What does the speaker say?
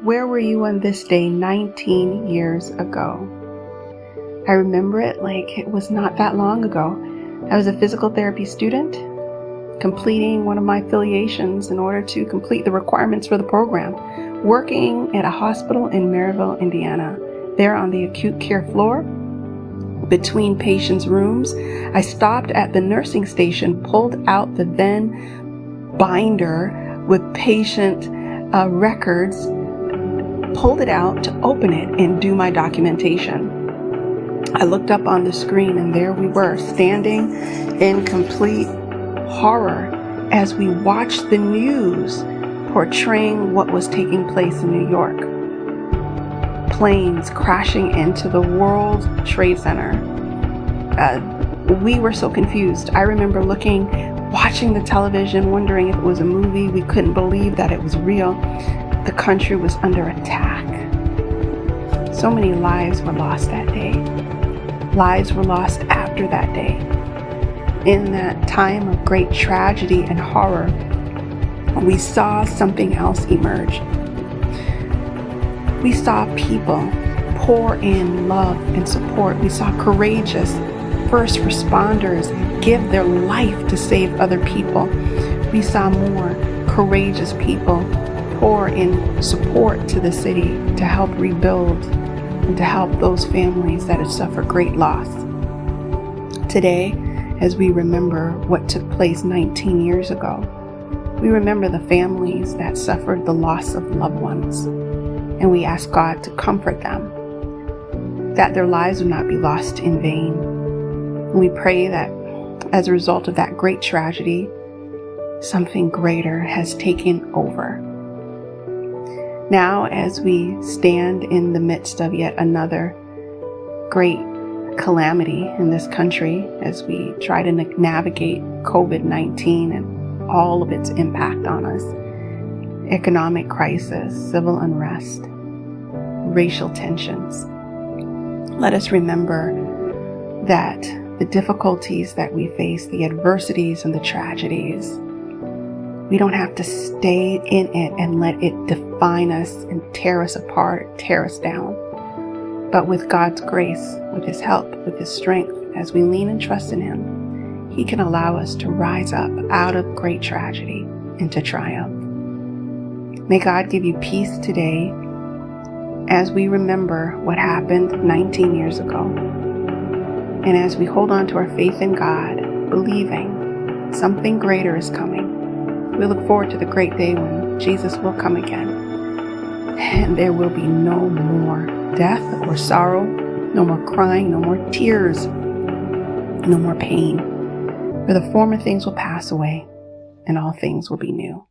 Where were you on this day 19 years ago? I remember it like it was not that long ago. I was a physical therapy student, completing one of my affiliations in order to complete the requirements for the program, working at a hospital in Maryville, Indiana. There on the acute care floor, between patients' rooms, I stopped at the nursing station, pulled out the then binder with patient records, pulled it out to open it and do my documentation. I looked up on the screen and there we were, standing in complete horror as we watched the news portraying what was taking place in New York. Planes crashing into the World Trade Center. We were so confused. I remember watching the television, wondering if it was a movie. We couldn't believe that it was real. The country was under attack. So many lives were lost that day. Lives were lost after that day. In that time of great tragedy and horror, we saw something else emerge. We saw people pour in love and support. We saw courageous first responders give their life to save other people. We saw more courageous people pour in support to the city to help rebuild and to help those families that had suffered great loss. Today, as we remember what took place 19 years ago, we remember the families that suffered the loss of loved ones. And we ask God to comfort them, that their lives would not be lost in vain. And we pray that as a result of that great tragedy, something greater has taken over. Now, as we stand in the midst of yet another great calamity in this country, as we try to navigate COVID-19 and all of its impact on us, economic crisis, civil unrest, racial tensions. Let us remember that the difficulties that we face, the adversities and the tragedies, we don't have to stay in it and let it define us and tear us apart, tear us down. But with God's grace, with His help, with His strength, as we lean and trust in Him, He can allow us to rise up out of great tragedy into triumph. May God give you peace today as we remember what happened 19 years ago. And as we hold on to our faith in God, believing something greater is coming, we look forward to the great day when Jesus will come again. And there will be no more death or sorrow, no more crying, no more tears, no more pain. For the former things will pass away and all things will be new.